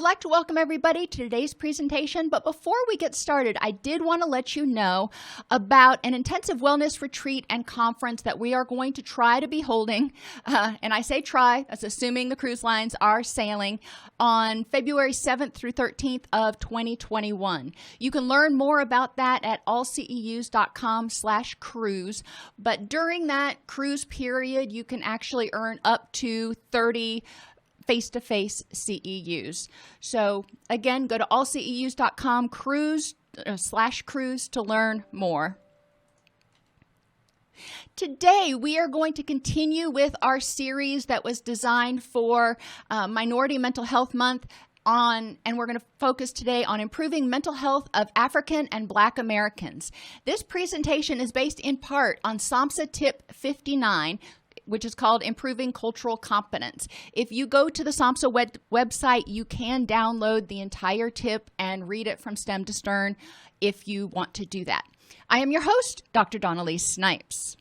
like to welcome everybody to today's presentation, but before we get started, I did want to let you know about an intensive wellness retreat and conference that we are going to try to be holding, and I say try, that's assuming the cruise lines are sailing, on February 7th through 13th of 2021. You can learn more about that at allceus.com/cruise, but during that cruise period, you can actually earn up to 30 face-to-face CEUs. So again, go to allceus.com/cruise to learn more. Today, we are going to continue with our series that was designed for Minority Mental Health Month and we're going to focus today on improving mental health of African and Black Americans. This presentation is based in part on SAMHSA Tip 59, which is called Improving Cultural Competence. If you go to the SAMHSA website, you can download the entire tip and read it from stem to stern if you want to do that. I am your host, Dr. Dawn-Elise Snipes.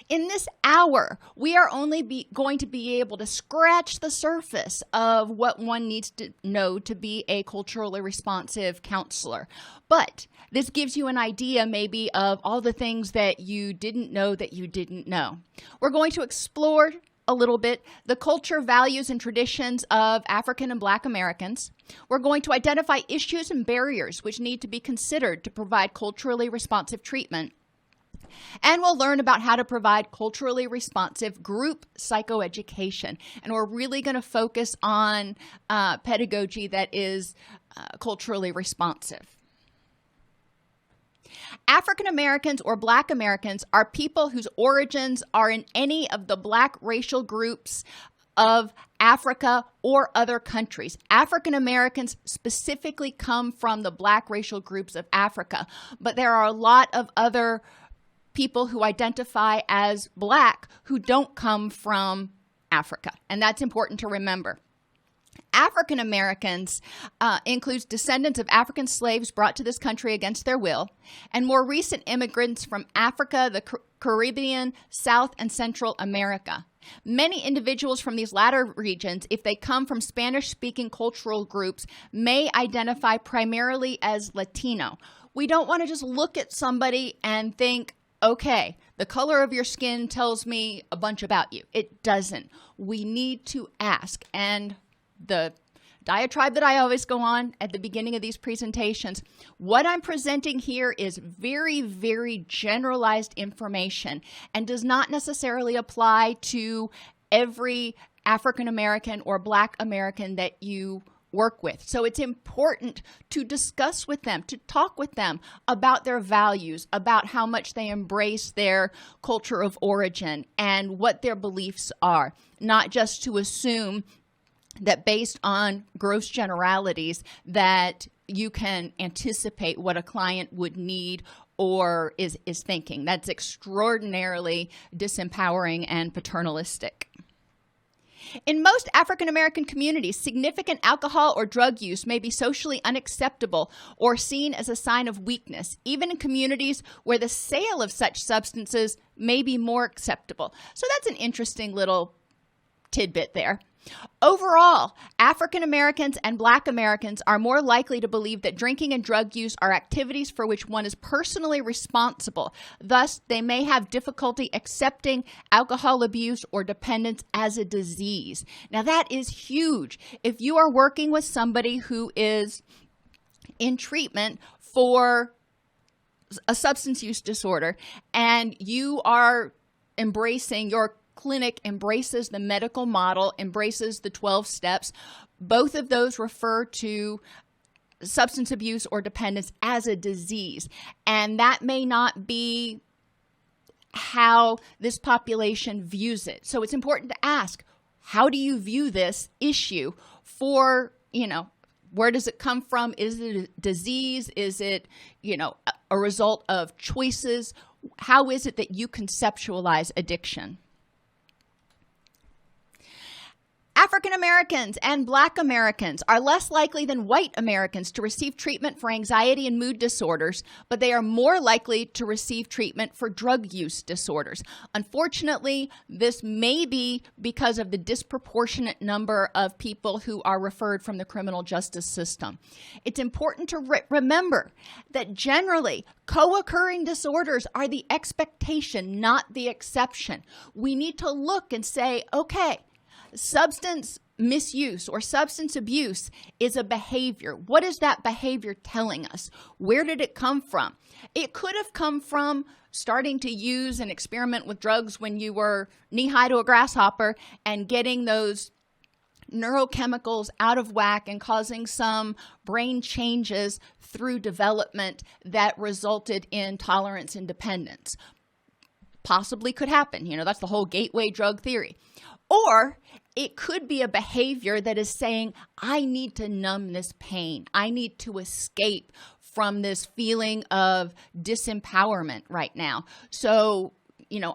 In this hour, we are only going to be able to scratch the surface of what one needs to know to be a culturally responsive counselor. But this gives you an idea maybe of all the things that you didn't know that you didn't know. We're going to explore a little bit the culture, values, and traditions of African and Black Americans. We're going to identify issues and barriers which need to be considered to provide culturally responsive treatment. And we'll learn about how to provide culturally responsive group psychoeducation. And we're really going to focus on pedagogy that is culturally responsive. African Americans or Black Americans are people whose origins are in any of the Black racial groups of Africa or other countries. African Americans specifically come from the Black racial groups of Africa, but there are a lot of other people who identify as Black who don't come from Africa, and that's important to remember. African Americans includes descendants of African slaves brought to this country against their will, and more recent immigrants from Africa, the Caribbean, South and Central America. Many individuals from these latter regions, if they come from Spanish-speaking cultural groups, may identify primarily as Latino. We don't want to just look at somebody and think, okay, the color of your skin tells me a bunch about you. It doesn't. We need to ask. And the diatribe that I always go on at the beginning of these presentations, what I'm presenting here is very, very generalized information and does not necessarily apply to every African American or Black American that you work with. So it's important to discuss with them, to talk with them about their values, about how much they embrace their culture of origin and what their beliefs are, not just to assume that based on gross generalities that you can anticipate what a client would need or is thinking. That's extraordinarily disempowering and paternalistic. In most African American communities, significant alcohol or drug use may be socially unacceptable or seen as a sign of weakness, even in communities where the sale of such substances may be more acceptable. So that's an interesting little tidbit there. Overall, African Americans and Black Americans are more likely to believe that drinking and drug use are activities for which one is personally responsible. Thus, they may have difficulty accepting alcohol abuse or dependence as a disease. Now, that is huge. If you are working with somebody who is in treatment for a substance use disorder and you are embracing your clinic embraces the medical model, embraces the 12 steps. Both of those refer to substance abuse or dependence as a disease. And that may not be how this population views it. So it's important to ask, how do you view this issue for, where does it come from? Is it a disease? Is it, a result of choices? How is it that you conceptualize addiction? African Americans and Black Americans are less likely than white Americans to receive treatment for anxiety and mood disorders, but they are more likely to receive treatment for drug use disorders. Unfortunately, this may be because of the disproportionate number of people who are referred from the criminal justice system. It's important to remember that generally, co-occurring disorders are the expectation, not the exception. We need to look and say, okay, substance misuse or substance abuse is a behavior. What is that behavior telling us? Where did it come from? It could have come from starting to use and experiment with drugs when you were knee-high to a grasshopper and getting those neurochemicals out of whack and causing some brain changes through development that resulted in tolerance and dependence. Possibly could happen. That's the whole gateway drug theory. Or it could be a behavior that is saying, I need to numb this pain. I need to escape from this feeling of disempowerment right now. So,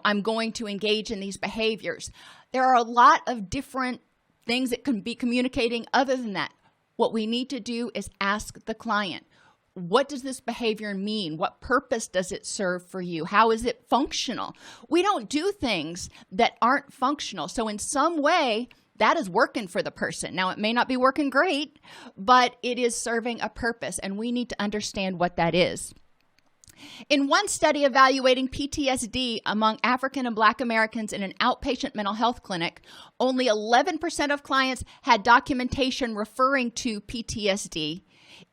I'm going to engage in these behaviors. There are a lot of different things that can be communicating other than that. What we need to do is ask the client, what does this behavior mean? What purpose does it serve for you? How is it functional? We don't do things that aren't functional. So in some way, that is working for the person. Now, it may not be working great, but it is serving a purpose, and we need to understand what that is. In one study evaluating PTSD among African and Black Americans in an outpatient mental health clinic, only 11% of clients had documentation referring to PTSD,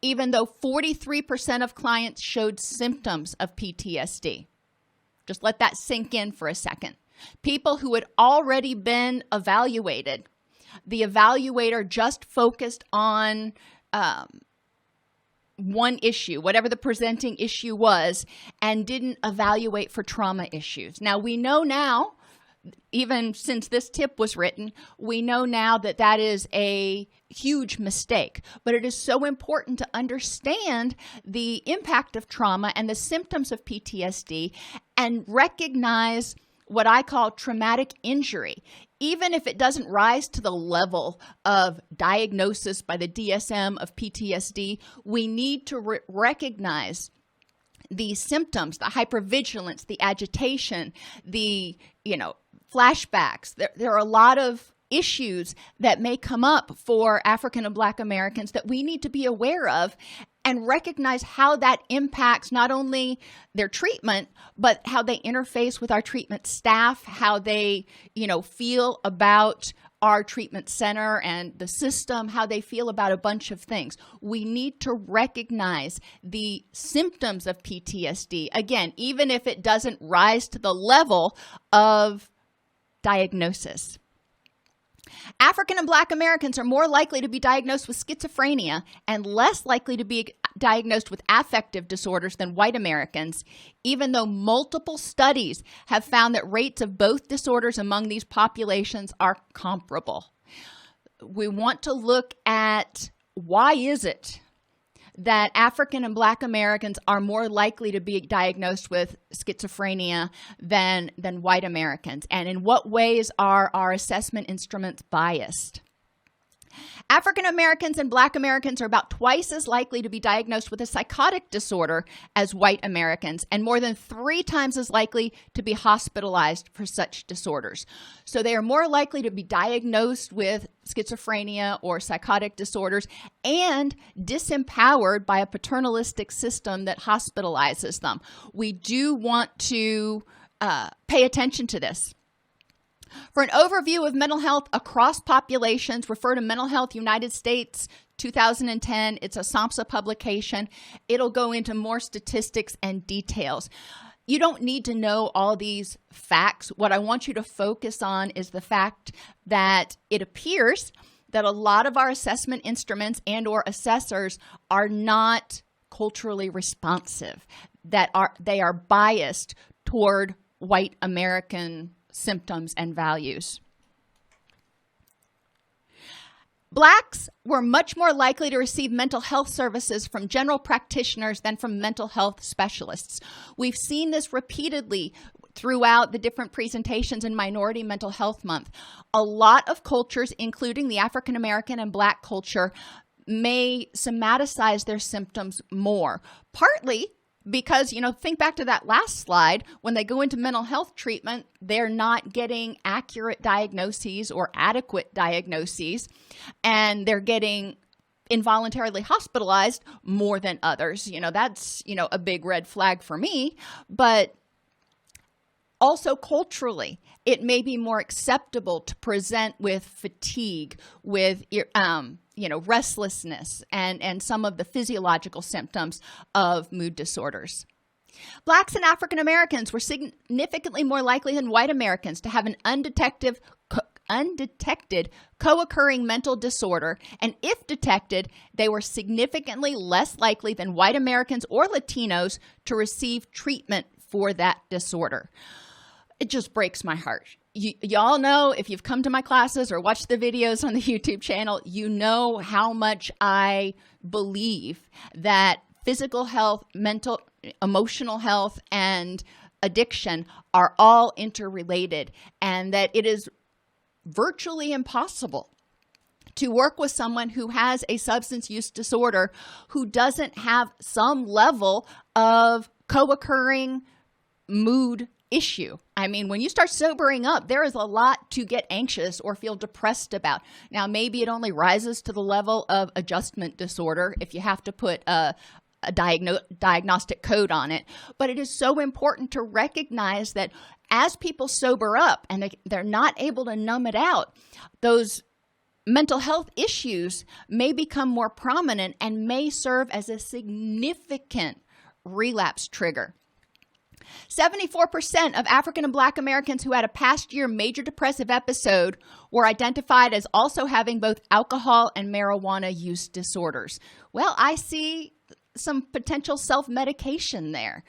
even though 43% of clients showed symptoms of PTSD. Just let that sink in for a second. People who had already been evaluated, the evaluator just focused on one issue, whatever the presenting issue was, and didn't evaluate for trauma issues. Now, we know now, even since this tip was written, we know now that that is a huge mistake. But it is so important to understand the impact of trauma and the symptoms of PTSD and recognize what I call traumatic injury. Even if it doesn't rise to the level of diagnosis by the DSM of PTSD, we need to recognize the symptoms, the hypervigilance, the agitation, the, flashbacks. There are a lot of issues that may come up for African and Black Americans that we need to be aware of and recognize how that impacts not only their treatment, but how they interface with our treatment staff, how they, feel about our treatment center and the system, how they feel about a bunch of things. We need to recognize the symptoms of PTSD. Again, even if it doesn't rise to the level of diagnosis. African and Black Americans are more likely to be diagnosed with schizophrenia and less likely to be diagnosed with affective disorders than white Americans, even though multiple studies have found that rates of both disorders among these populations are comparable. We want to look at why is it that African and Black Americans are more likely to be diagnosed with schizophrenia than white Americans, and in what ways are our assessment instruments biased? African Americans and Black Americans are about twice as likely to be diagnosed with a psychotic disorder as white Americans, and more than 3 times as likely to be hospitalized for such disorders. So they are more likely to be diagnosed with schizophrenia or psychotic disorders and disempowered by a paternalistic system that hospitalizes them. We do want to pay attention to this. For an overview of mental health across populations, refer to Mental Health United States 2010. It's a SAMHSA publication. It'll go into more statistics and details. You don't need to know all these facts. What I want you to focus on is the fact that it appears that a lot of our assessment instruments and or assessors are not culturally responsive, that they are biased toward white American symptoms and values. Blacks were much more likely to receive mental health services from general practitioners than from mental health specialists. We've seen this repeatedly throughout the different presentations in Minority Mental Health Month. A lot of cultures, including the African American and Black culture, may somaticize their symptoms more, partly because, think back to that last slide, when they go into mental health treatment, they're not getting accurate diagnoses or adequate diagnoses, and they're getting involuntarily hospitalized more than others. That's, a big red flag for me. But also culturally, it may be more acceptable to present with fatigue, with restlessness, and some of the physiological symptoms of mood disorders. Blacks and African Americans were significantly more likely than white Americans to have an undetected co-occurring mental disorder, and if detected, they were significantly less likely than white Americans or Latinos to receive treatment for that disorder. It just breaks my heart. Y'all know, if you've come to my classes or watched the videos on the YouTube channel, you know how much I believe that physical health, mental, emotional health, and addiction are all interrelated, and that it is virtually impossible to work with someone who has a substance use disorder who doesn't have some level of co-occurring mood issue. I mean, when you start sobering up, there is a lot to get anxious or feel depressed about. Now, maybe it only rises to the level of adjustment disorder if you have to put a diagnostic code on it. But it is so important to recognize that as people sober up and they're not able to numb it out, those mental health issues may become more prominent and may serve as a significant relapse trigger. 74% of African and Black Americans who had a past year major depressive episode were identified as also having both alcohol and marijuana use disorders. Well, I see some potential self-medication there.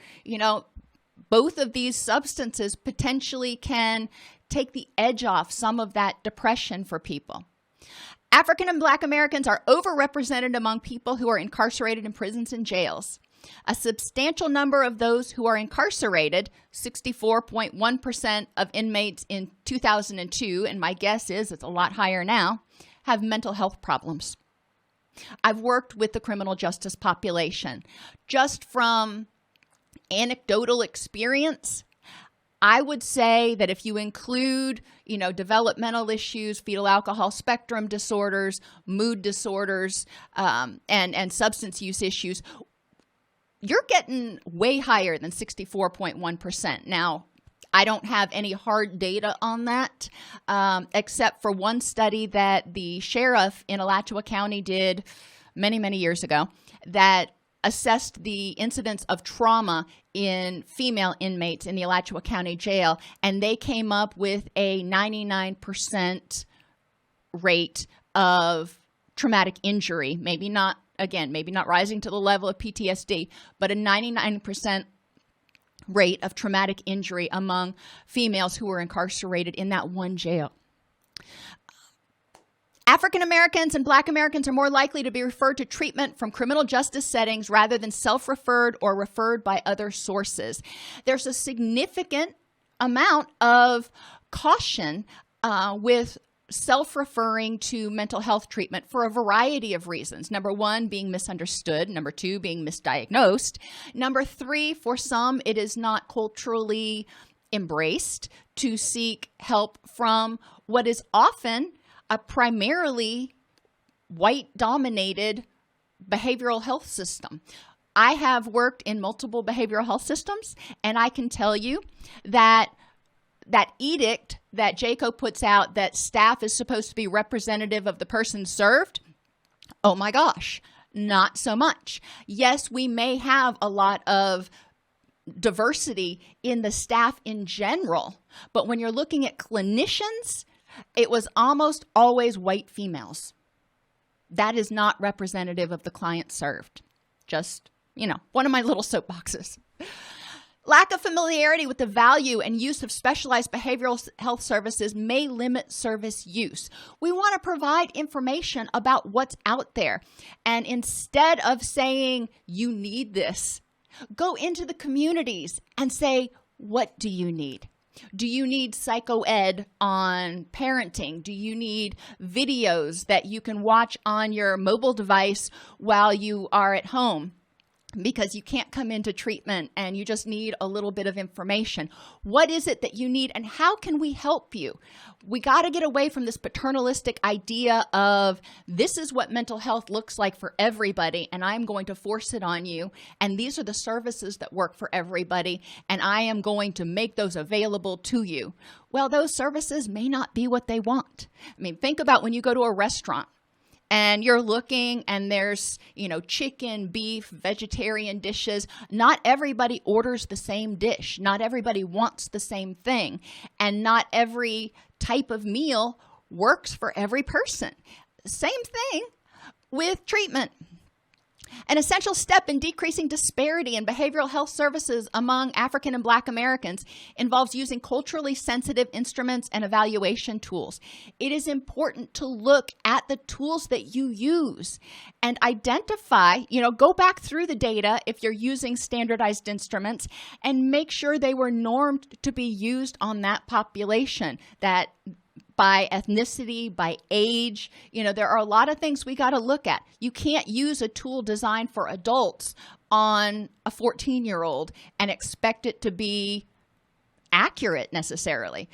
Both of these substances potentially can take the edge off some of that depression for people. African and Black Americans are overrepresented among people who are incarcerated in prisons and jails. A substantial number of those who are incarcerated, 64.1% of inmates in 2002, and my guess is it's a lot higher now, have mental health problems. I've worked with the criminal justice population. Just from anecdotal experience, I would say that if you include, developmental issues, fetal alcohol spectrum disorders, mood disorders, and substance use issues, you're getting way higher than 64.1%. Now, I don't have any hard data on that, except for one study that the sheriff in Alachua County did many, many years ago that assessed the incidence of trauma in female inmates in the Alachua County Jail, and they came up with a 99% rate of traumatic injury, maybe not rising to the level of PTSD, but a 99% rate of traumatic injury among females who were incarcerated in that one jail. African Americans and Black Americans are more likely to be referred to treatment from criminal justice settings rather than self-referred or referred by other sources. There's a significant amount of caution with self-referring to mental health treatment for a variety of reasons. Number one, being misunderstood. Number two, being misdiagnosed. Number three, for some, it is not culturally embraced to seek help from what is often a primarily white-dominated behavioral health system. I have worked in multiple behavioral health systems, and I can tell you that edict that JACO puts out that staff is supposed to be representative of the person served, oh my gosh, not so much. Yes, we may have a lot of diversity in the staff in general, but when you're looking at clinicians, it was almost always white females. That is not representative of the client served. Just, one of my little soapboxes. Lack of familiarity with the value and use of specialized behavioral health services may limit service use. We want to provide information about what's out there. And instead of saying, you need this, go into the communities and say, What do you need? Do you need psychoed on parenting? Do you need videos that you can watch on your mobile device while you are at home? Because you can't come into treatment and you just need a little bit of information. What is it that you need and how can we help you? We got to get away from this paternalistic idea of this is what mental health looks like for everybody and I'm going to force it on you. And these are the services that work for everybody and I am going to make those available to you. Well, those services may not be what they want. I mean, think about when you go to a restaurant. And you're looking and there's, chicken, beef, vegetarian dishes. Not everybody orders the same dish. Not everybody wants the same thing. And not every type of meal works for every person. Same thing with treatment. An essential step in decreasing disparity in behavioral health services among African and Black Americans involves using culturally sensitive instruments and evaluation tools. It is important to look at the tools that you use and identify, go back through the data if you're using standardized instruments and make sure they were normed to be used on that population, that by ethnicity, by age. There are a lot of things we got to look at. You can't use a tool designed for adults on a 14-year-old and expect it to be accurate necessarily.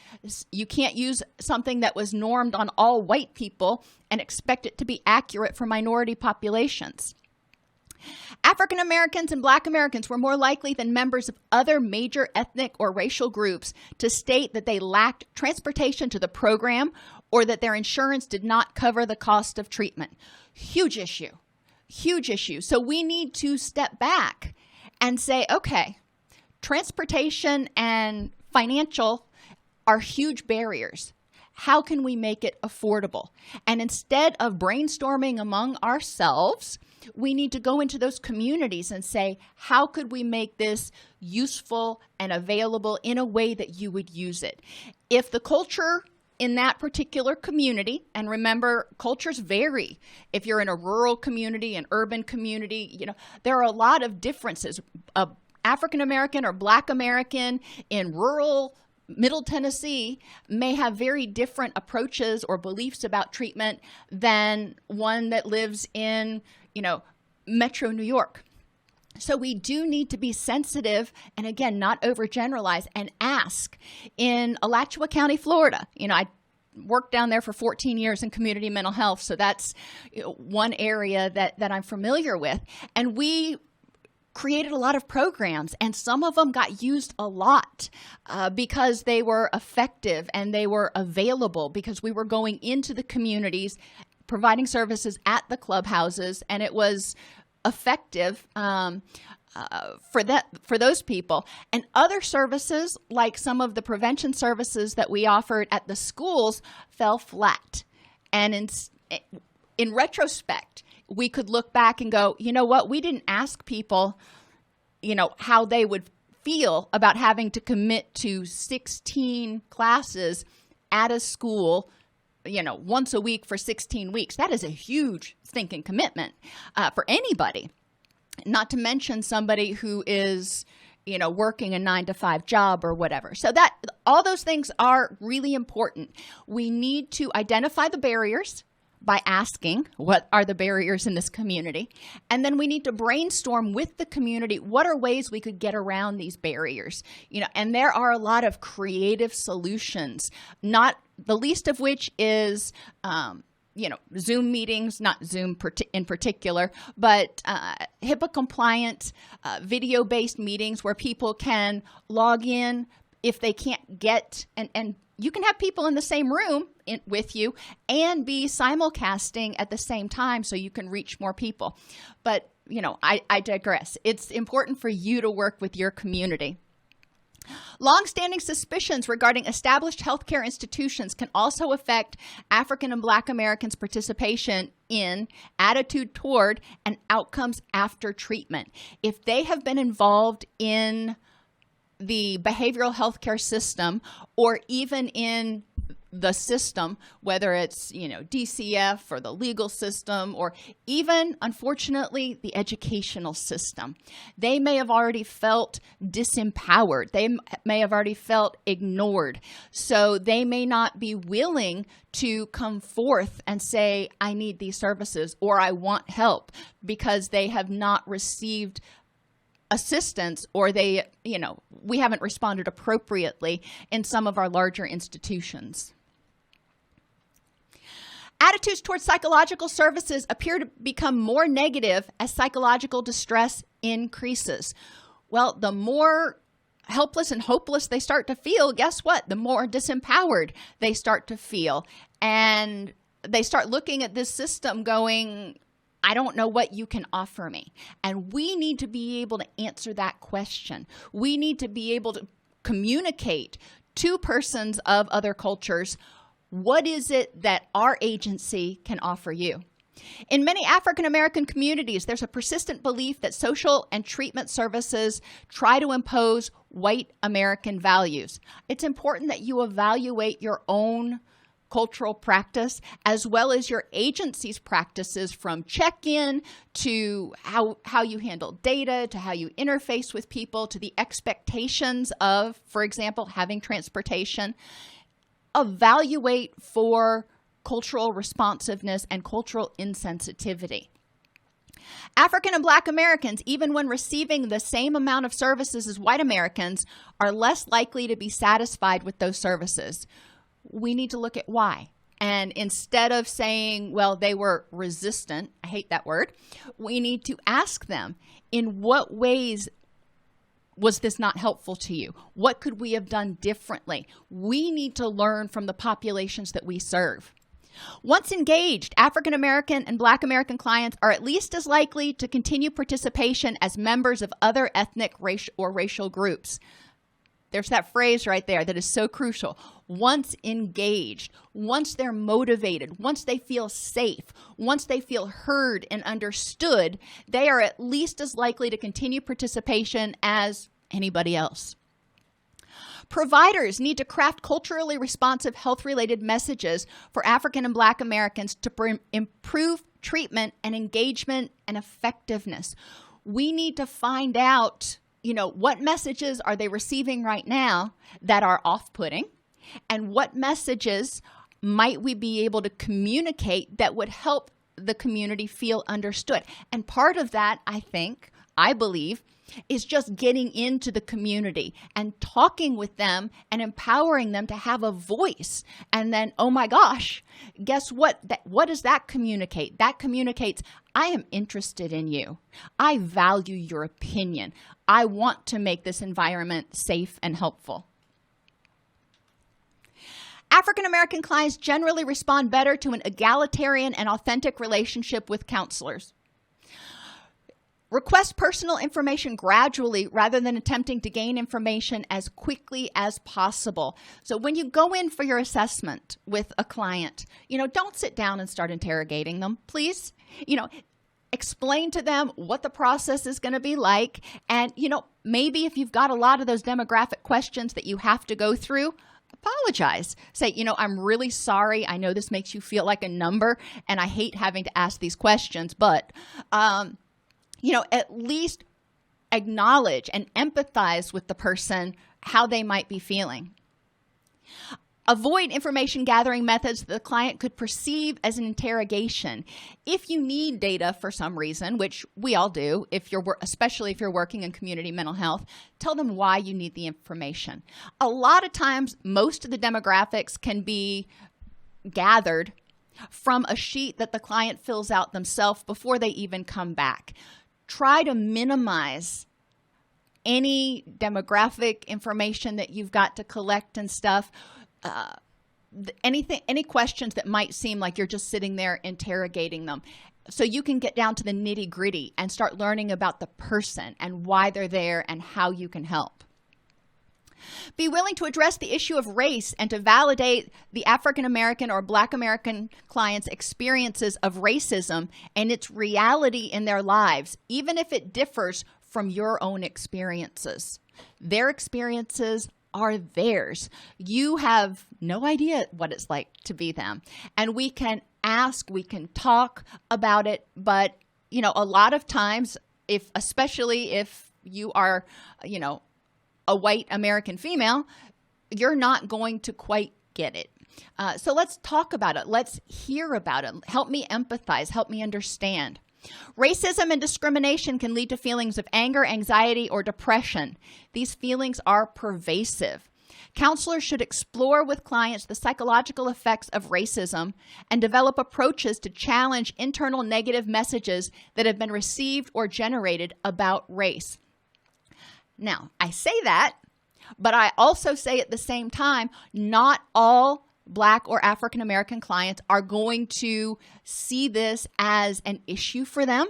You can't use something that was normed on all white people and expect it to be accurate for minority populations. African Americans and Black Americans were more likely than members of other major ethnic or racial groups to state that they lacked transportation to the program or that their insurance did not cover the cost of treatment. Huge issue. Huge issue. So we need to step back and say, okay, transportation and financial are huge barriers. How can we make it affordable? And instead of brainstorming among ourselves, we need to go into those communities and say, how could we make this useful and available in a way that you would use it? If the culture in that particular community, and remember, cultures vary. If you're in a rural community, an urban community, there are a lot of differences. African American or Black American in rural Middle Tennessee may have very different approaches or beliefs about treatment than one that lives in, Metro New York. So we do need to be sensitive and, again, not overgeneralize and ask. In Alachua County, Florida, I worked down there for 14 years in community mental health, so that's one area that I'm familiar with. And we created a lot of programs, and some of them got used a lot because they were effective and they were available because we were going into the communities, providing services at the clubhouses, and it was effective for those people. And other services, like some of the prevention services that we offered at the schools, fell flat. And in retrospect, we could look back and go, you know what, we didn't ask people, how they would feel about having to commit to 16 classes at a school, once a week for 16 weeks. That is a huge stinking commitment for anybody, not to mention somebody who is, working a 9-to-5 job or whatever. So that all those things are really important. We need to identify the barriers by asking, what are the barriers in this community? And then we need to brainstorm with the community, what are ways we could get around these barriers? And there are a lot of creative solutions, not the least of which is, Zoom meetings, not Zoom in particular, but HIPAA compliant, video-based meetings where people can log in if they can't get, and you can have people in the same room with you and be simulcasting at the same time so you can reach more people. But, I digress. It's important for you to work with your community. Long-standing suspicions regarding established healthcare institutions can also affect African and Black Americans' participation in, attitude toward, and outcomes after treatment. If they have been involved in the behavioral healthcare system or even in the system, whether it's, DCF or the legal system, or even, unfortunately, the educational system. They may have already felt disempowered. They may have already felt ignored. So they may not be willing to come forth and say, I need these services or I want help, because they have not received assistance, or we haven't responded appropriately in some of our larger institutions. Attitudes towards psychological services appear to become more negative as psychological distress increases. Well, the more helpless and hopeless they start to feel, guess what? The more disempowered they start to feel. And they start looking at this system going, I don't know what you can offer me. And we need to be able to answer that question. We need to be able to communicate to persons of other cultures, what is it that our agency can offer you? In many African American communities, there's a persistent belief that social and treatment services try to impose white American values. It's important that you evaluate your own cultural practice as well as your agency's practices, from check-in to how you handle data, to how you interface with people, to the expectations of, for example, having transportation. Evaluate for cultural responsiveness and cultural insensitivity. African and Black Americans, even when receiving the same amount of services as white Americans, are less likely to be satisfied with those services. We need to look at why. And instead of saying, well, they were resistant, I hate that word, we need to ask them, in what ways was this not helpful to you? What could we have done differently? We need to learn from the populations that we serve. Once engaged, African American and Black American clients are at least as likely to continue participation as members of other ethnic, racial groups. There's that phrase right there that is so crucial. Once engaged, once they're motivated, once they feel safe, once they feel heard and understood, they are at least as likely to continue participation as anybody else. Providers need to craft culturally responsive health-related messages for African and Black Americans to improve treatment and engagement and effectiveness. We need to find out, what messages are they receiving right now that are off-putting, and what messages might we be able to communicate that would help the community feel understood. And part of that, I believe, is just getting into the community and talking with them and empowering them to have a voice. And then, oh my gosh, guess what? What does that communicate? That communicates, I am interested in you. I value your opinion. I want to make this environment safe and helpful. African American clients generally respond better to an egalitarian and authentic relationship with counselors. Request personal information gradually rather than attempting to gain information as quickly as possible. So when you go in for your assessment with a client, don't sit down and start interrogating them, please. Explain to them what the process is going to be like. And, maybe if you've got a lot of those demographic questions that you have to go through, apologize. Say, I'm really sorry. I know this makes you feel like a number, and I hate having to ask these questions, but, at least acknowledge and empathize with the person, how they might be feeling. Avoid information gathering methods that the client could perceive as an interrogation. If you need data for some reason, which we all do, especially if you're working in community mental health, tell them why you need the information. A lot of times, most of the demographics can be gathered from a sheet that the client fills out themselves before they even come back. Try to minimize any demographic information that you've got to collect and stuff. Any questions that might seem like you're just sitting there interrogating them, so you can get down to the nitty-gritty and start learning about the person and why they're there and how you can help. Be willing to address the issue of race and to validate the African American or Black American clients' experiences of racism and its reality in their lives, even if it differs from your own experiences. Their experiences are theirs. You have no idea what it's like to be them. And we can ask, we can talk about it, but a lot of times, especially if you are, a white American female, you're not going to quite get it. So let's talk about it. Let's hear about it. Help me empathize. Help me understand. Racism and discrimination can lead to feelings of anger, anxiety, or depression. These feelings are pervasive. Counselors should explore with clients the psychological effects of racism and develop approaches to challenge internal negative messages that have been received or generated about race. Now, I say that, but I also say at the same time, not all Black or African American clients are going to see this as an issue for them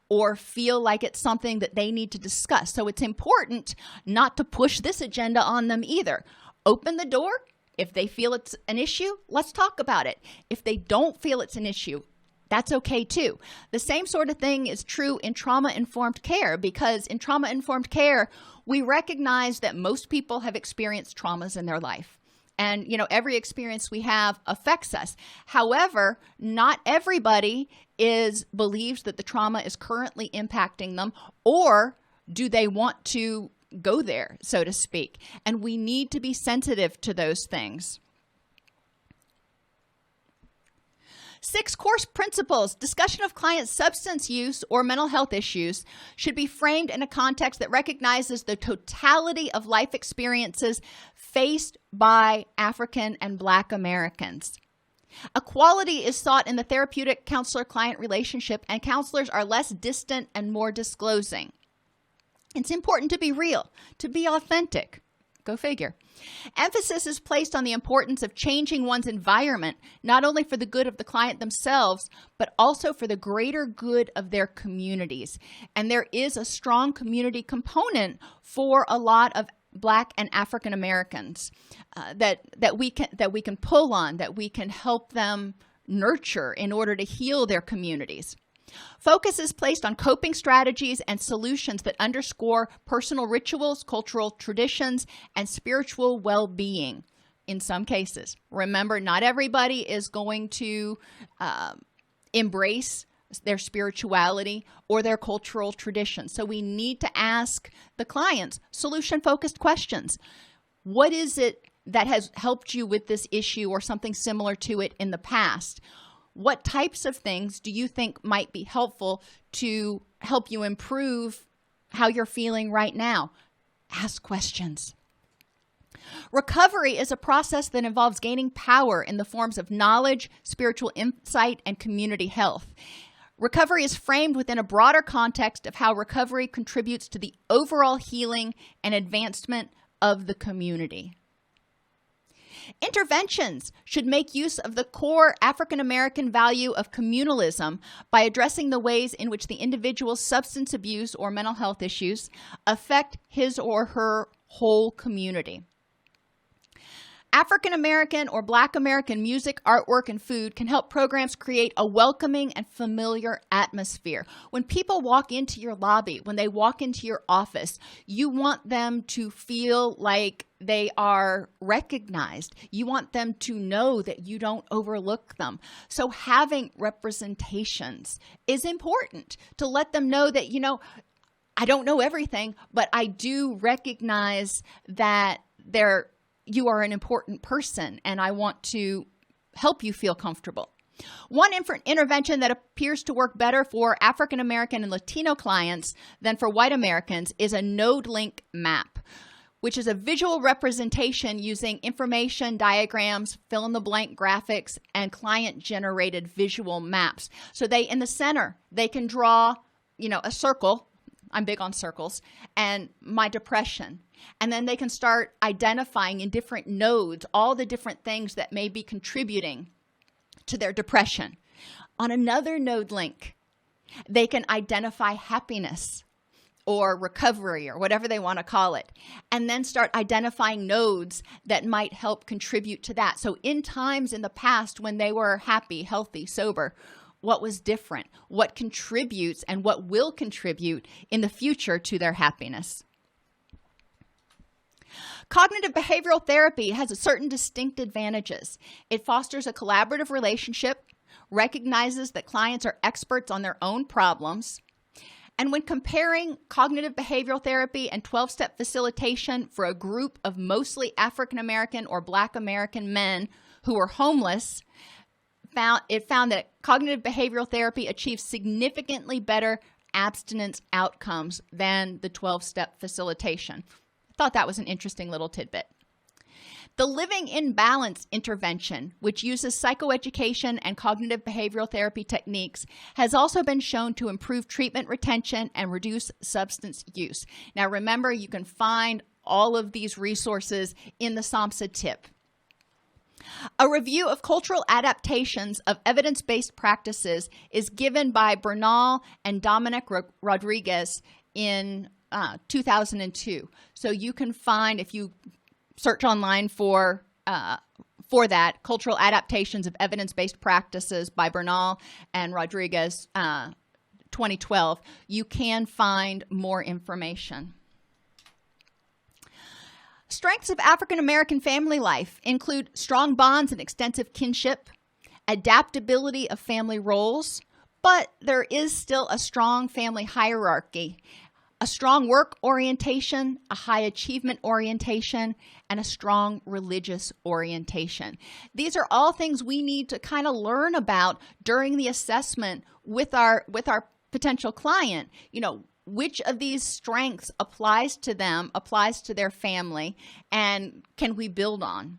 or feel like it's something that they need to discuss. So it's important not to push this agenda on them either. Open the door. If they feel it's an issue, let's talk about it. If they don't feel it's an issue, that's okay too. The same sort of thing is true in trauma-informed care, because in trauma-informed care, we recognize that most people have experienced traumas in their life. And, every experience we have affects us. However, not everybody believes that the trauma is currently impacting them, or do they want to go there, so to speak. And we need to be sensitive to those things. 6 course principles. Discussion of client substance use or mental health issues should be framed in a context that recognizes the totality of life experiences faced by African and Black Americans. Equality is sought in the therapeutic counselor-client relationship, and counselors are less distant and more disclosing. It's important to be real, to be authentic. Go figure. Emphasis is placed on the importance of changing one's environment, not only for the good of the client themselves, but also for the greater good of their communities. And there is a strong community component for a lot of Black and African Americans that we can pull on, that we can help them nurture in order to heal their communities. Focus is placed on coping strategies and solutions that underscore personal rituals, cultural traditions, and spiritual well-being in some cases. Remember, not everybody is going to embrace their spirituality or their cultural traditions. So we need to ask the clients solution-focused questions. What is it that has helped you with this issue or something similar to it in the past? What types of things do you think might be helpful to help you improve how you're feeling right now? Ask questions. Recovery is a process that involves gaining power in the forms of knowledge, spiritual insight, and community health. Recovery is framed within a broader context of how recovery contributes to the overall healing and advancement of the community. Interventions should make use of the core African American value of communalism by addressing the ways in which the individual's substance abuse or mental health issues affect his or her whole community. African American or Black American music, artwork, and food can help programs create a welcoming and familiar atmosphere. When people walk into your lobby, when they walk into your office, you want them to feel like they are recognized. You want them to know that you don't overlook them. So having representations is important to let them know that, I don't know everything, but I do recognize that you are an important person, and I want to help you feel comfortable. One intervention that appears to work better for African American and Latino clients than for white Americans is a node link map, which is a visual representation using information, diagrams, fill-in-the-blank graphics, and client-generated visual maps. So in the center, they can draw, a circle. I'm big on circles, and my depression. And then they can start identifying in different nodes all the different things that may be contributing to their depression. On another node link, they can identify happiness or recovery or whatever they want to call it, and then start identifying nodes that might help contribute to that. So in times in the past when they were happy, healthy, sober, what was different? What contributes and what will contribute in the future to their happiness? Cognitive behavioral therapy has certain distinct advantages. It fosters a collaborative relationship, recognizes that clients are experts on their own problems, and when comparing cognitive behavioral therapy and 12-step facilitation for a group of mostly African American or Black American men who were homeless, it found that cognitive behavioral therapy achieves significantly better abstinence outcomes than the 12-step facilitation. I thought that was an interesting little tidbit. The Living in Balance intervention, which uses psychoeducation and cognitive behavioral therapy techniques, has also been shown to improve treatment retention and reduce substance use. Now remember, you can find all of these resources in the SAMHSA tip. A review of cultural adaptations of evidence-based practices is given by Bernal and Dominic Rodriguez in 2002. So you can find, if you search online for that, cultural adaptations of evidence-based practices by Bernal and Rodriguez, 2012, you can find more information. Strengths of African American family life include strong bonds and extensive kinship, adaptability of family roles, but there is still a strong family hierarchy, a strong work orientation, a high achievement orientation, and a strong religious orientation. These are all things we need to kind of learn about during the assessment with our potential client. You know, which of these strengths applies to them, applies to their family, and can we build on?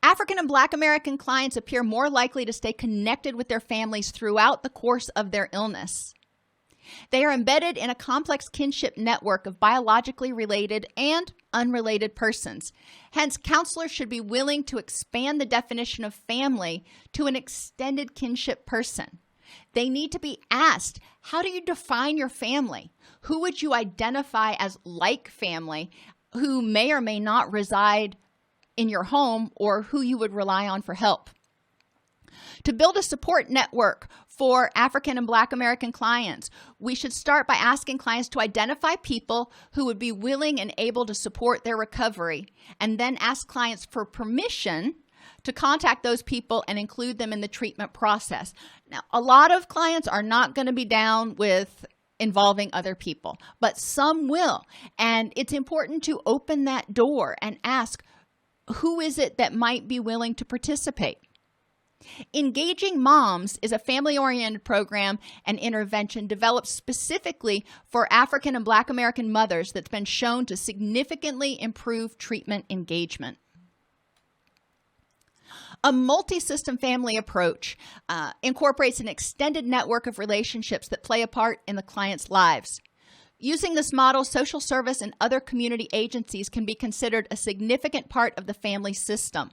African and Black American clients appear more likely to stay connected with their families throughout the course of their illness. They are embedded in a complex kinship network of biologically related and unrelated persons. Hence, counselors should be willing to expand the definition of family to an extended kinship person. They need to be asked, how do you define your family? Who would you identify as like family who may or may not reside in your home, or who you would rely on for help? To build a support network for African and Black American clients, we should start by asking clients to identify people who would be willing and able to support their recovery, and then ask clients for permission to contact those people and include them in the treatment process. Now, a lot of clients are not going to be down with involving other people, but some will. And it's important to open that door and ask, who is it that might be willing to participate? Engaging Moms is a family-oriented program and intervention developed specifically for African and Black American mothers that's been shown to significantly improve treatment engagement. A multi-system family approach incorporates an extended network of relationships that play a part in the client's lives. Using this model, social service and other community agencies can be considered a significant part of the family system.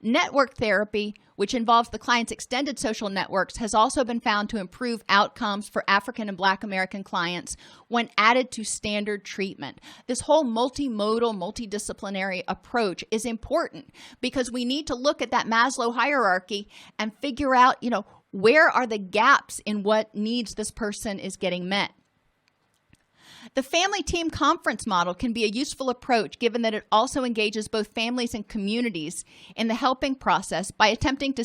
Network therapy, which involves the client's extended social networks, has also been found to improve outcomes for African and Black American clients when added to standard treatment. This whole multimodal, multidisciplinary approach is important because we need to look at that Maslow hierarchy and figure out, where are the gaps in what needs this person is getting met. The family team conference model can be a useful approach given that it also engages both families and communities in the helping process by attempting to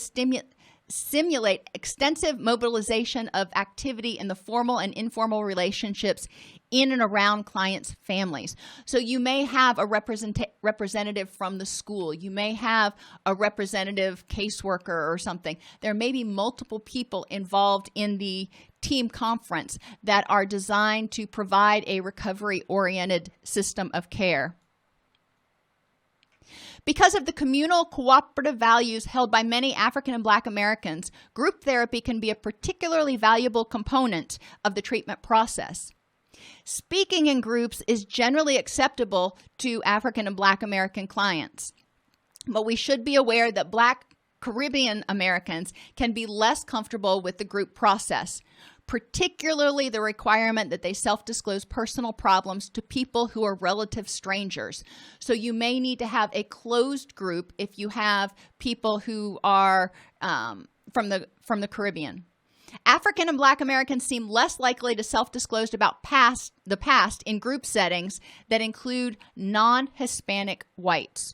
simulate extensive mobilization of activity in the formal and informal relationships in and around clients' families. So you may have a representative from the school. You may have a representative caseworker or something. There may be multiple people involved in the team conference that are designed to provide a recovery-oriented system of care. Because of the communal cooperative values held by many African and Black Americans, group therapy can be a particularly valuable component of the treatment process. Speaking in groups is generally acceptable to African and Black American clients, but we should be aware that Black Caribbean Americans can be less comfortable with the group process, particularly the requirement that they self-disclose personal problems to people who are relative strangers. So you may need to have a closed group if you have people who are from the Caribbean. African and Black Americans seem less likely to self-disclose about the past in group settings that include non-Hispanic whites.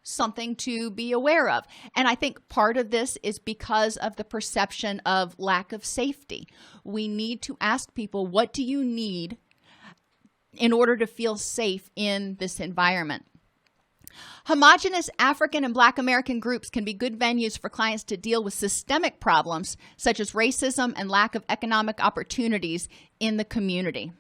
Something to be aware of. And I think part of this is because of the perception of lack of safety. We need to ask people, what do you need in order to feel safe in this environment? Homogeneous African and Black American groups can be good venues for clients to deal with systemic problems such as racism and lack of economic opportunities in the community.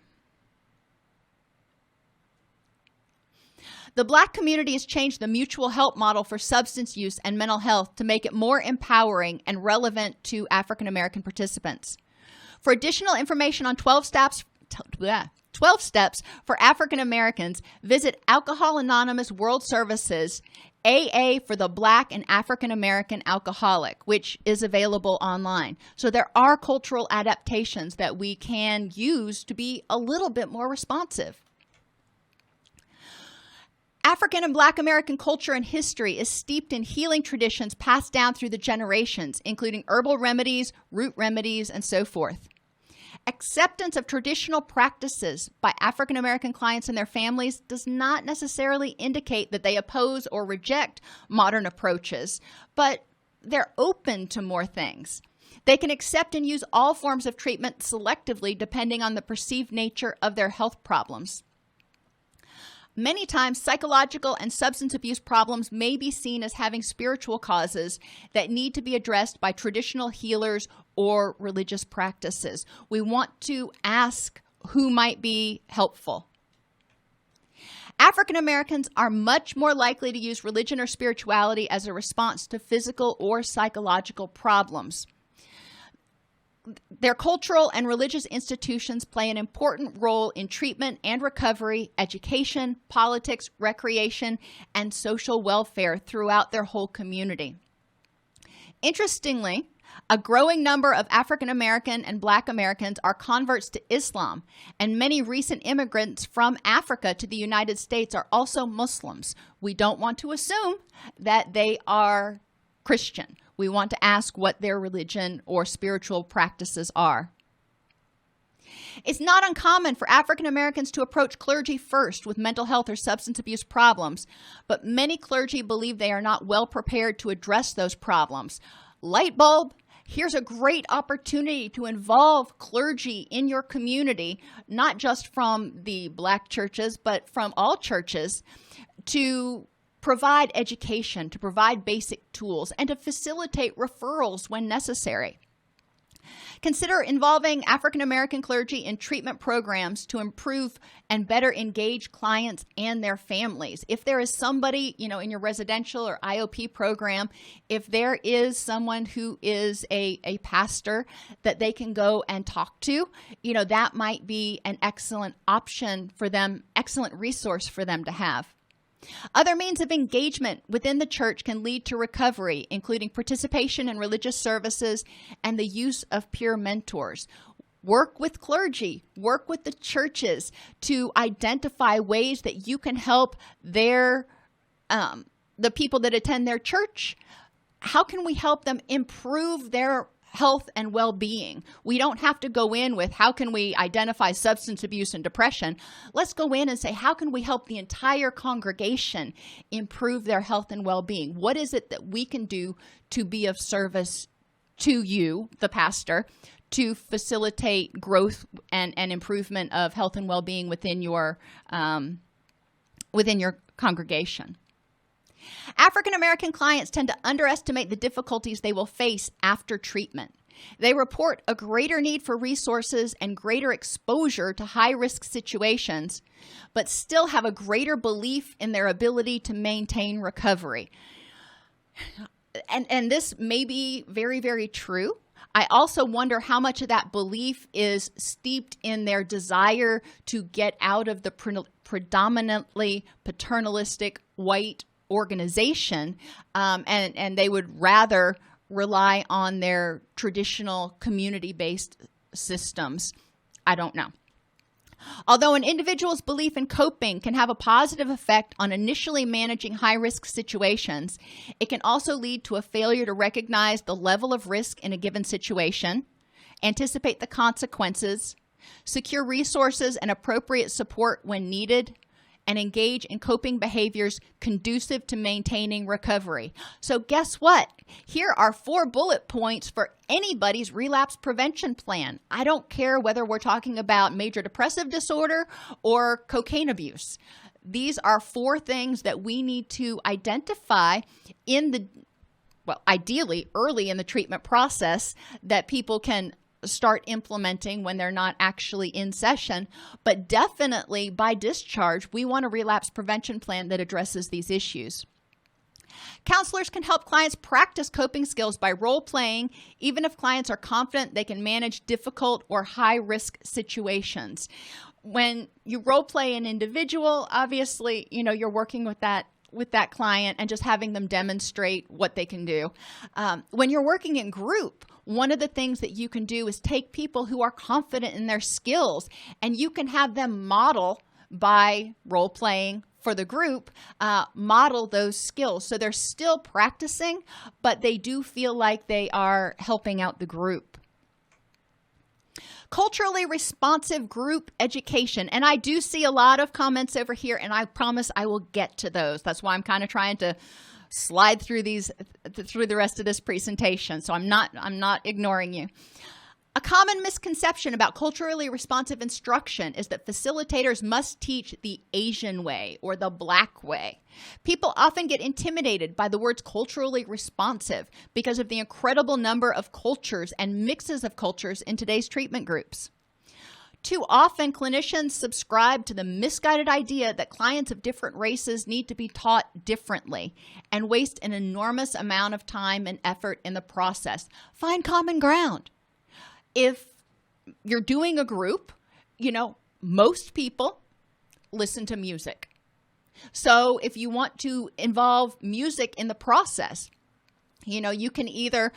The Black community has changed the mutual help model for substance use and mental health to make it more empowering and relevant to African American participants. For additional information on 12 steps for African Americans, visit Alcohol Anonymous World Services AA for the Black and African American alcoholic, which is available online. So there are cultural adaptations that we can use to be a little bit more responsive. African and Black American culture and history is steeped in healing traditions passed down through the generations, including herbal remedies, root remedies, and so forth. Acceptance of traditional practices by African American clients and their families does not necessarily indicate that they oppose or reject modern approaches, but they're open to more things. They can accept and use all forms of treatment selectively depending on the perceived nature of their health problems. Many times, psychological and substance abuse problems may be seen as having spiritual causes that need to be addressed by traditional healers or religious practices. We want to ask who might be helpful. African Americans are much more likely to use religion or spirituality as a response to physical or psychological problems. Their cultural and religious institutions play an important role in treatment and recovery, education, politics, recreation, and social welfare throughout their whole community. Interestingly, a growing number of African American and Black Americans are converts to Islam, and many recent immigrants from Africa to the United States are also Muslims. We don't want to assume that they are Christian. We want to ask what their religion or spiritual practices are. It's not uncommon for African Americans to approach clergy first with mental health or substance abuse problems, but many clergy believe they are not well prepared to address those problems. Light bulb, here's a great opportunity to involve clergy in your community, not just from the Black churches, but from all churches, to provide education, to provide basic tools, and to facilitate referrals when necessary. Consider involving African American clergy in treatment programs to improve and better engage clients and their families. If there is somebody, in your residential or IOP program, if there is someone who is a pastor that they can go and talk to, that might be an excellent option for them, excellent resource for them to have. Other means of engagement within the church can lead to recovery, including participation in religious services and the use of peer mentors. Work with clergy, work with the churches to identify ways that you can help the people that attend their church. How can we help them improve their health and well-being? We don't have to go in with how can we identify substance abuse and depression. Let's go in and say, how can we help the entire congregation improve their health and well-being? What is it that we can do to be of service to you, the pastor, to facilitate growth and improvement of health and well-being within your congregation? African American clients tend to underestimate the difficulties they will face after treatment. They report a greater need for resources and greater exposure to high-risk situations, but still have a greater belief in their ability to maintain recovery. And this may be very, very true. I also wonder how much of that belief is steeped in their desire to get out of the predominantly paternalistic white organization, and they would rather rely on their traditional community-based systems. I don't know. Although an individual's belief in coping can have a positive effect on initially managing high-risk situations, it can also lead to a failure to recognize the level of risk in a given situation anticipate the consequences, secure resources and appropriate support when needed, and engage in coping behaviors conducive to maintaining recovery. So guess what? Here are 4 bullet points for anybody's relapse prevention plan. I don't care whether we're talking about major depressive disorder or cocaine abuse. These are 4 things that we need to identify ideally early in the treatment process that people can start implementing when they're not actually in session, but definitely by discharge, we want a relapse prevention plan that addresses these issues. Counselors can help clients practice coping skills by role-playing, even if clients are confident they can manage difficult or high-risk situations. When you role-play an individual, obviously, you're working with that client and just having them demonstrate what they can do. When you're working in group, one of the things that you can do is take people who are confident in their skills, and you can have them model by role-playing for the group, model those skills. So they're still practicing, but they do feel like they are helping out the group. Culturally responsive group education. And I do see a lot of comments over here, and I promise I will get to those. That's why I'm kind of trying to slide through the rest of this presentation. So I'm not ignoring you. A common misconception about culturally responsive instruction is that facilitators must teach the Asian way or the Black way. People often get intimidated by the words culturally responsive because of the incredible number of cultures and mixes of cultures in today's treatment groups. Too often, clinicians subscribe to the misguided idea that clients of different races need to be taught differently and waste an enormous amount of time and effort in the process. Find common ground. If you're doing a group, most people listen to music. So if you want to involve music in the process, you can either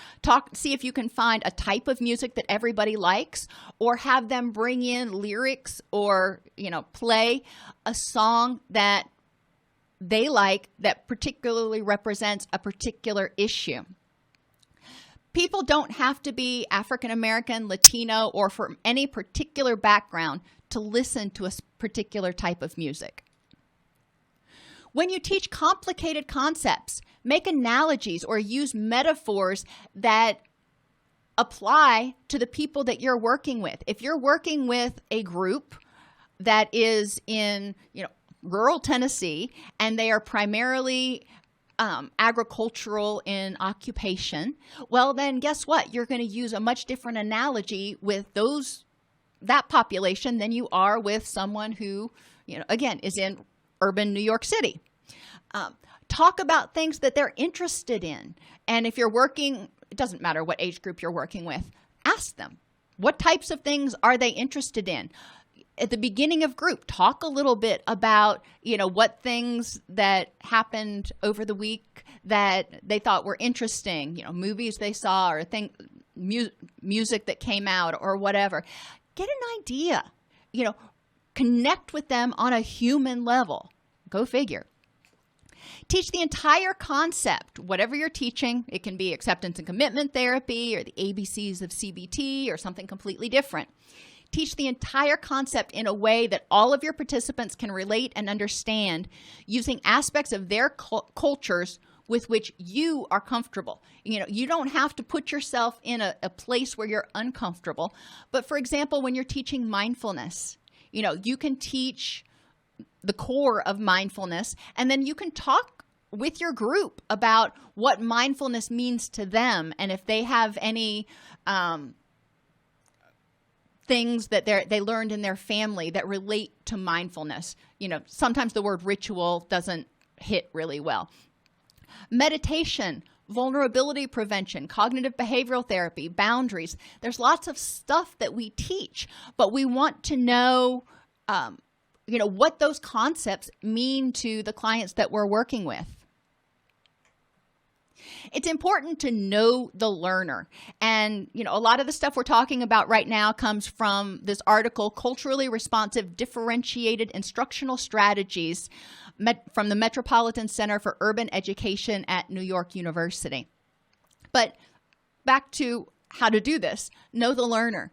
see if you can find a type of music that everybody likes, or have them bring in lyrics or, play a song that they like that particularly represents a particular issue. People don't have to be African American, Latino, or from any particular background to listen to a particular type of music. When you teach complicated concepts, make analogies or use metaphors that apply to the people that you're working with. If you're working with a group that is in, rural Tennessee, and they are primarily agricultural in occupation, well, then guess what? You're going to use a much different analogy with that population than you are with someone who, again, is in urban New York City. Talk about things that they're interested in. And if you're working, it doesn't matter what age group you're working with, ask them, what types of things are they interested in? At the beginning of group, talk a little bit about, what things that happened over the week that they thought were interesting, movies they saw or music that came out or whatever. Get an idea, connect with them on a human level. Go figure. Teach the entire concept, whatever you're teaching. It can be acceptance and commitment therapy or the ABCs of CBT or something completely different. Teach the entire concept in a way that all of your participants can relate and understand, using aspects of their cultures with which you are comfortable. You don't have to put yourself in a place where you're uncomfortable. But for example, when you're teaching mindfulness, you can teach the core of mindfulness, and then you can talk with your group about what mindfulness means to them, and if they have any things that they learned in their family that relate to mindfulness. Sometimes the word ritual doesn't hit really well. Meditation, vulnerability prevention, cognitive behavioral therapy, boundaries. There's lots of stuff that we teach, but we want to know, what those concepts mean to the clients that we're working with. It's important to know the learner. And, a lot of the stuff we're talking about right now comes from this article, Culturally Responsive Differentiated Instructional Strategies from the Metropolitan Center for Urban Education at New York University. But back to how to do this. Know the learner.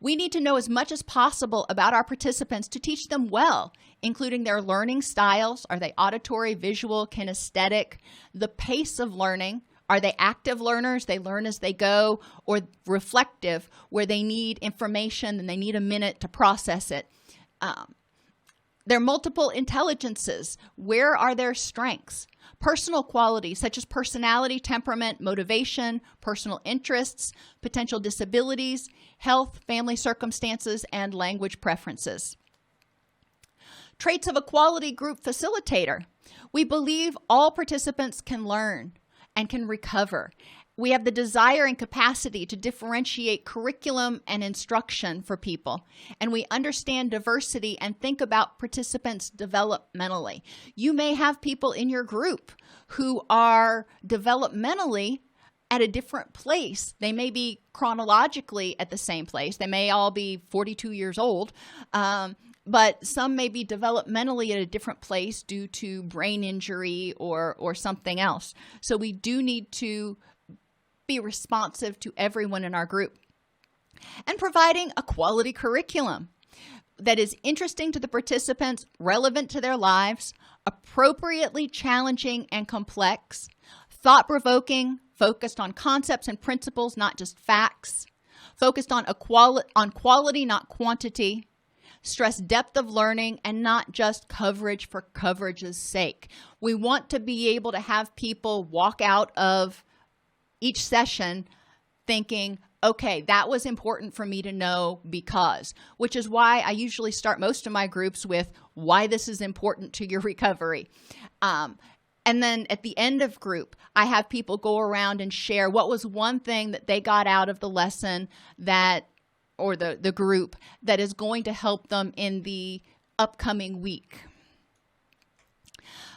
We need to know as much as possible about our participants to teach them well, including their learning styles. Are they auditory, visual, kinesthetic? The pace of learning. Are they active learners? They learn as they go, or reflective, where they need information and they need a minute to process it. Their multiple intelligences. Where are their strengths? Personal qualities such as personality, temperament, motivation, personal interests, potential disabilities, health, family circumstances, and language preferences. Traits of a quality group facilitator. We believe all participants can learn and can recover. We have the desire and capacity to differentiate curriculum and instruction for people, and we understand diversity and think about participants developmentally. You may have people in your group who are developmentally at a different place. They may be chronologically at the same place. They may all be 42 years old, but some may be developmentally at a different place due to brain injury or something else. So we do need to be responsive to everyone in our group. And providing a quality curriculum that is interesting to the participants, relevant to their lives, appropriately challenging and complex, thought-provoking, focused on concepts and principles, not just facts, focused on quality, not quantity, stress depth of learning, and not just coverage for coverage's sake. We want to be able to have people walk out of each session thinking, okay, that was important for me to know because, which is why I usually start most of my groups with why this is important to your recovery. And then at the end of group, I have people go around and share what was one thing that they got out of the lesson or the group that is going to help them in the upcoming week.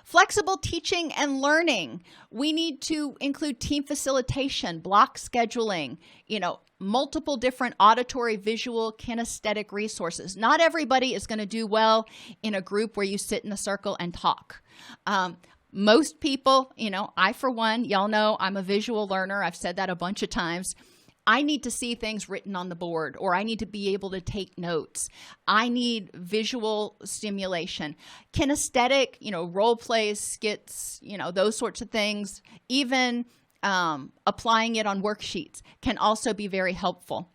Flexible teaching and learning. We need to include team facilitation, block scheduling, multiple different auditory, visual, kinesthetic resources. Not everybody is going to do well in a group where you sit in a circle and talk. Most people, I for one, y'all know I'm a visual learner. I've said that a bunch of times. I need to see things written on the board, or I need to be able to take notes. I need visual stimulation. Kinesthetic, role plays, skits, those sorts of things, even applying it on worksheets can also be very helpful.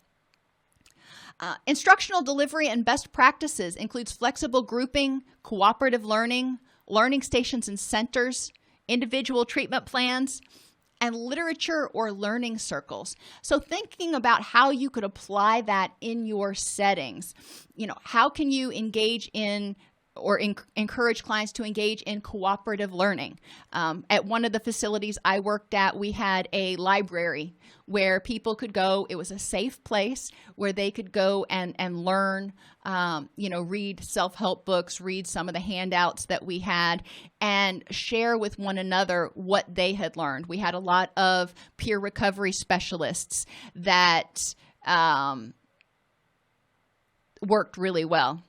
Instructional delivery and best practices includes flexible grouping, cooperative learning, learning stations and centers, individual treatment plans, and literature or learning circles. So thinking about how you could apply that in your settings. How can you engage in or encourage clients to engage in cooperative learning? At one of the facilities I worked at, we had a library where people could go. It was a safe place where they could go and learn, read self-help books, read some of the handouts that we had, and share with one another what they had learned. We had a lot of peer recovery specialists that worked really well.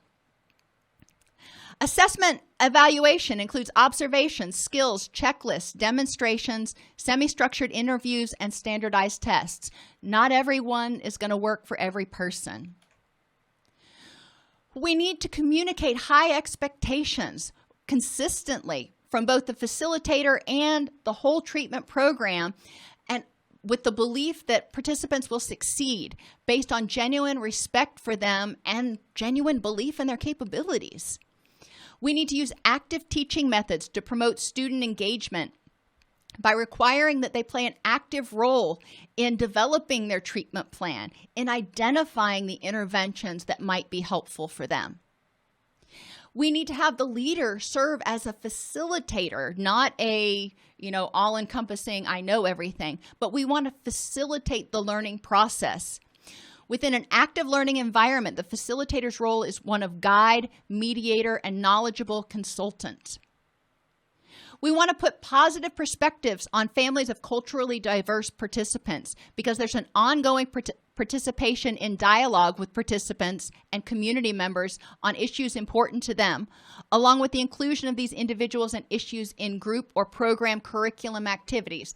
Assessment evaluation includes observations, skills, checklists, demonstrations, semi-structured interviews, and standardized tests. Not everyone is going to work for every person. We need to communicate high expectations consistently from both the facilitator and the whole treatment program, and with the belief that participants will succeed based on genuine respect for them and genuine belief in their capabilities. We need to use active teaching methods to promote student engagement by requiring that they play an active role in developing their treatment plan, in identifying the interventions that might be helpful for them. We need to have the leader serve as a facilitator, not a, all-encompassing, I know everything, but we want to facilitate the learning process. Within an active learning environment, the facilitator's role is one of guide, mediator, and knowledgeable consultant. We want to put positive perspectives on families of culturally diverse participants because there's an ongoing participation in dialogue with participants and community members on issues important to them, along with the inclusion of these individuals and issues in group or program curriculum activities.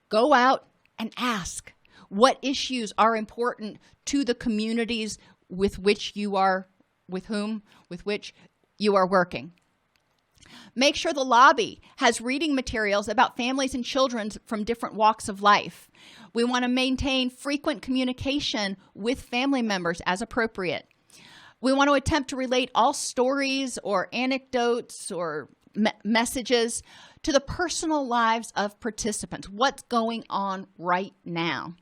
Go out and ask. what issues are important to the communities with which you are working. Make sure the lobby has reading materials about families and children from different walks of life. We want to maintain frequent communication with family members as appropriate. We want to attempt to relate all stories or anecdotes or messages to the personal lives of participants, what's going on right now.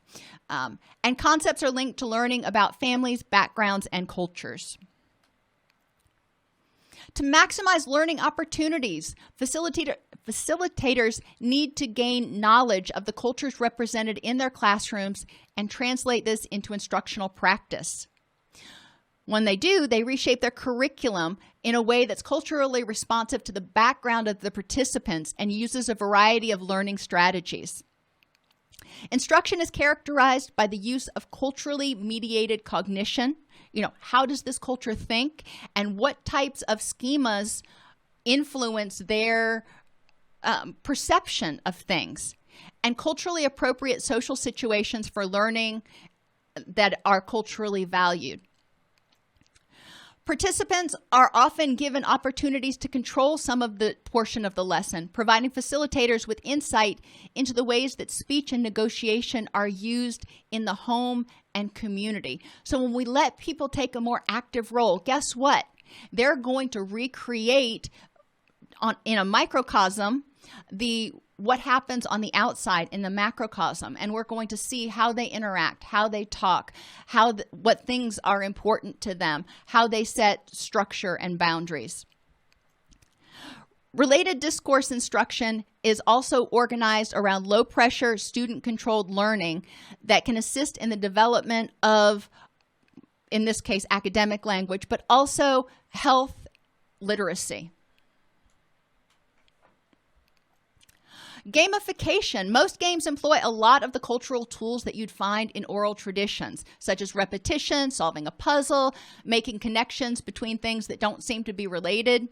And concepts are linked to learning about families, backgrounds, and cultures. To maximize learning opportunities, facilitators need to gain knowledge of the cultures represented in their classrooms and translate this into instructional practice. When they do, they reshape their curriculum in a way that's culturally responsive to the background of the participants and uses a variety of learning strategies. Instruction is characterized by the use of culturally mediated cognition. How does this culture think, and what types of schemas influence their perception of things, and culturally appropriate social situations for learning that are culturally valued. Participants are often given opportunities to control some of the portion of the lesson, providing facilitators with insight into the ways that speech and negotiation are used in the home and community. So when we let people take a more active role, guess what? They're going to recreate in a microcosm what happens on the outside in the macrocosm, and we're going to see how they interact, how they talk, what things are important to them, how they set structure and boundaries. Related discourse instruction is also organized around low-pressure, student-controlled learning that can assist in the development of, in this case, academic language, but also health literacy. Gamification. Most games employ a lot of the cultural tools that you'd find in oral traditions, such as repetition, solving a puzzle, making connections between things that don't seem to be related.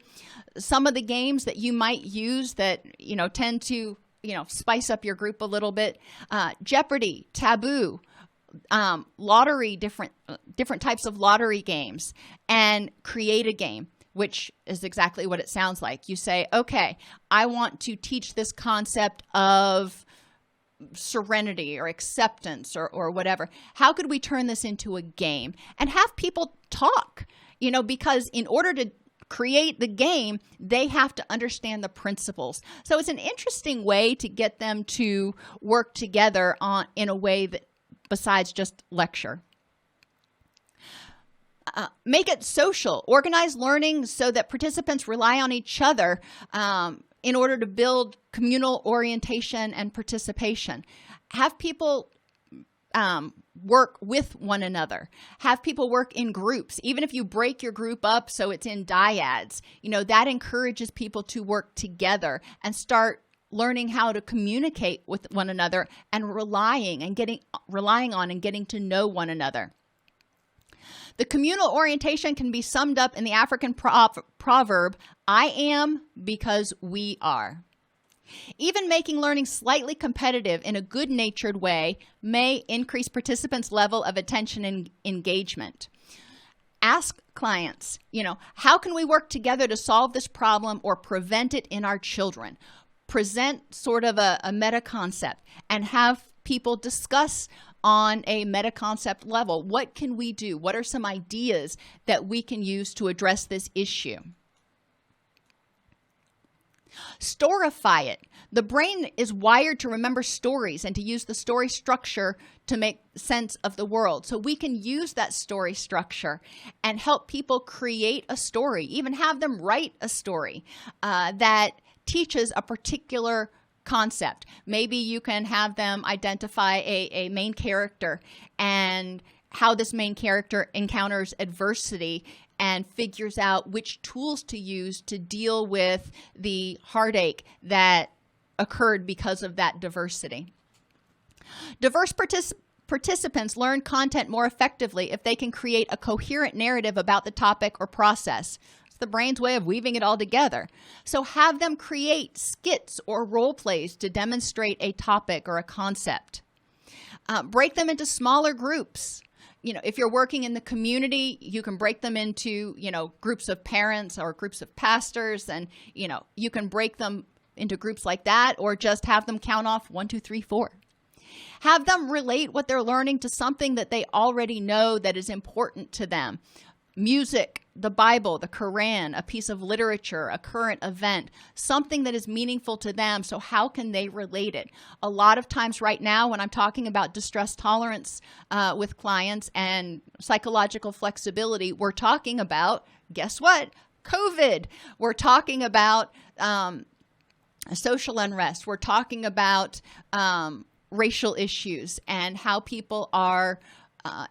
Some of the games that you might use that, tend to, spice up your group a little bit, Jeopardy, Taboo, lottery, different types of lottery games, and create a game, which is exactly what it sounds like. You say, okay, I want to teach this concept of serenity or acceptance or whatever. How could we turn this into a game? And have people talk, because in order to create the game, they have to understand the principles. So it's an interesting way to get them to work together in a way that besides just lecture. Make it social. Organize learning so that participants rely on each other in order to build communal orientation and participation. Have people work with one another. Have people work in groups. Even if you break your group up so it's in dyads, that encourages people to work together and start learning how to communicate with one another and relying on and getting to know one another. The communal orientation can be summed up in the African proverb, I am because we are. Even making learning slightly competitive in a good-natured way may increase participants' level of attention and engagement. Ask clients, how can we work together to solve this problem or prevent it in our children? Present sort of a meta concept and have people discuss on a meta concept level. What can we do? What are some ideas that we can use to address this issue? Storify it. The brain is wired to remember stories and to use the story structure to make sense of the world. So we can use that story structure and help people create a story, even have them write a story that teaches a particular concept. Maybe you can have them identify a main character and how this main character encounters adversity and figures out which tools to use to deal with the heartache that occurred because of that diversity. Diverse participants learn content more effectively if they can create a coherent narrative about the topic or process. The brain's way of weaving it all together. So have them create skits or role plays to demonstrate a topic or a concept. Break them into smaller groups. If you're working in the community, you can break them into, groups of parents or groups of pastors, and, you can break them into groups like that, or just have them count off 1, 2, 3, 4. Have them relate what they're learning to something that they already know that is important to them. Music, the Bible, the Quran, a piece of literature, a current event, something that is meaningful to them. So how can they relate it? A lot of times right now when I'm talking about distress tolerance with clients and psychological flexibility, we're talking about, guess what? COVID. We're talking about social unrest. We're talking about racial issues and how people are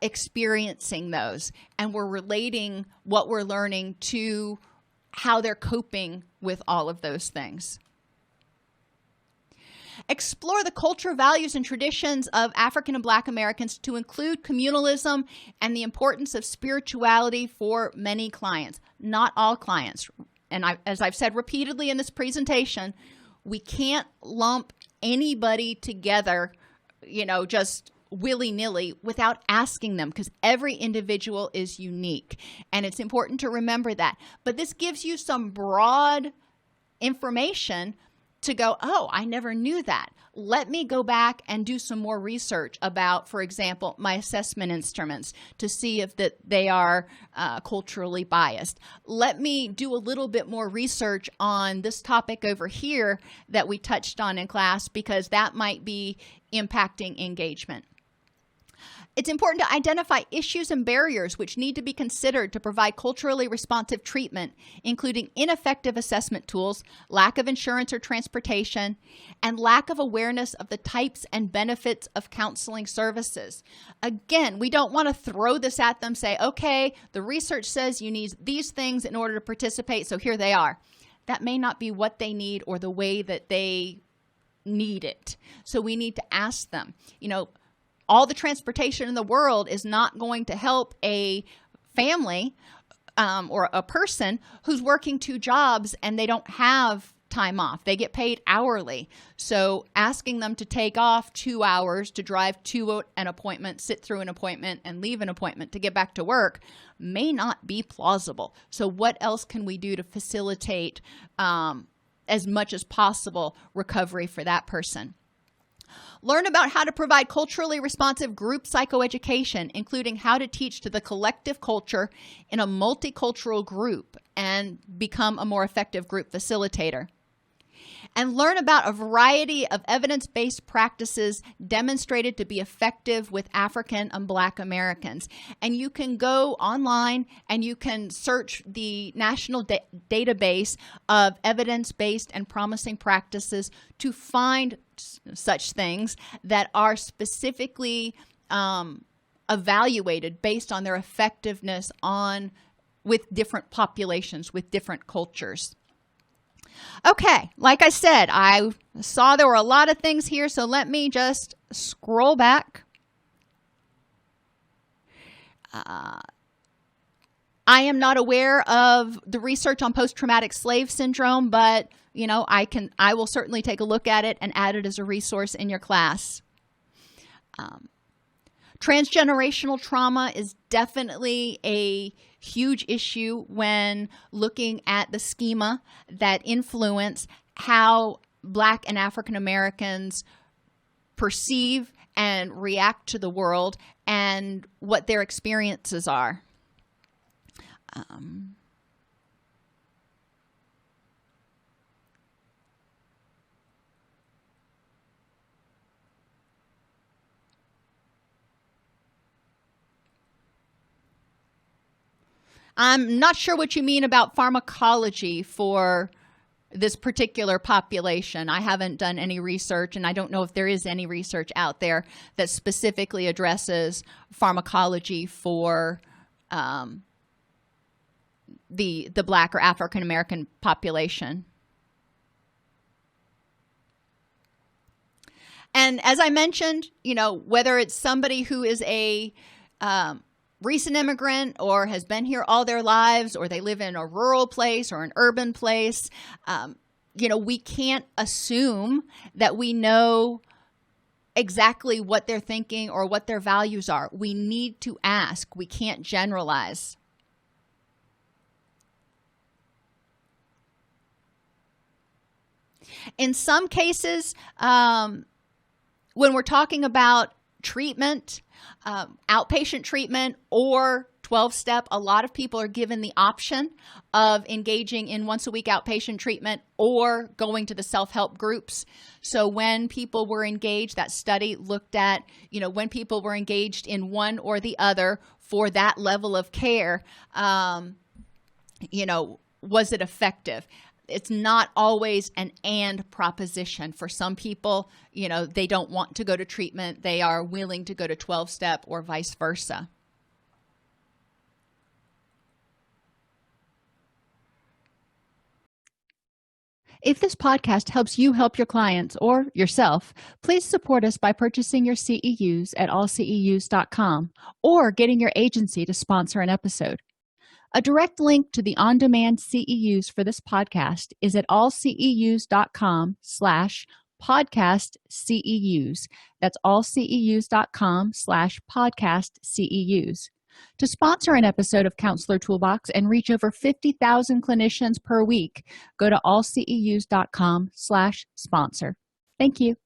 experiencing those, and we're relating what we're learning to how they're coping with all of those things. Explore the culture, values, and traditions of African and Black Americans to include communalism and the importance of spirituality for many clients, not all clients. And as I've said repeatedly in this presentation, we can't lump anybody together, just willy-nilly without asking them, because every individual is unique. And it's important to remember that. But this gives you some broad information to go, oh, I never knew that. Let me go back and do some more research about, for example, my assessment instruments to see if they are culturally biased. Let me do a little bit more research on this topic over here that we touched on in class, because that might be impacting engagement. It's important to identify issues and barriers which need to be considered to provide culturally responsive treatment, including ineffective assessment tools, lack of insurance or transportation, and lack of awareness of the types and benefits of counseling services. Again, we don't want to throw this at them, say, okay, the research says you need these things in order to participate, so here they are. That may not be what they need or the way that they need it. So we need to ask them, all the transportation in the world is not going to help a family or a person who's working 2 jobs and they don't have time off. They get paid hourly. So asking them to take off 2 hours to drive to an appointment, sit through an appointment, and leave an appointment to get back to work may not be plausible. So what else can we do to facilitate as much as possible recovery for that person? Learn about how to provide culturally responsive group psychoeducation, including how to teach to the collective culture in a multicultural group and become a more effective group facilitator. And learn about a variety of evidence-based practices demonstrated to be effective with African and Black Americans. And you can go online and you can search the national database of evidence-based and promising practices to find such things that are specifically evaluated based on their effectiveness with different populations, with different cultures. Okay, like I said, I saw there were a lot of things here, so let me just scroll back. I am not aware of the research on post-traumatic slave syndrome, but I will certainly take a look at it and add it as a resource in your class. Transgenerational trauma is definitely a huge issue when looking at the schema that influence how Black and African Americans perceive and react to the world and what their experiences are. I'm not sure what you mean about pharmacology for this particular population. I haven't done any research, and I don't know if there is any research out there that specifically addresses pharmacology for the Black or African American population. And as I mentioned, whether it's somebody who is a recent immigrant or has been here all their lives, or they live in a rural place or an urban place, we can't assume that we know exactly what they're thinking or what their values are. We need to ask. We can't generalize. In some cases, when we're talking about treatment, outpatient treatment or 12-step, a lot of people are given the option of engaging in once-a-week outpatient treatment or going to the self-help groups. So when people were engaged, that study looked at, when people were engaged in one or the other for that level of care, was it effective? It's not always an and proposition. For some people, they don't want to go to treatment. They are willing to go to 12-step or vice versa. If this podcast helps you help your clients or yourself, please support us by purchasing your CEUs at allceus.com or getting your agency to sponsor an episode. A direct link to the on-demand CEUs for this podcast is at allceus.com/podcast CEUs. That's allceus.com/podcast CEUs. To sponsor an episode of Counselor Toolbox and reach over 50,000 clinicians per week, go to allceus.com/sponsor. Thank you.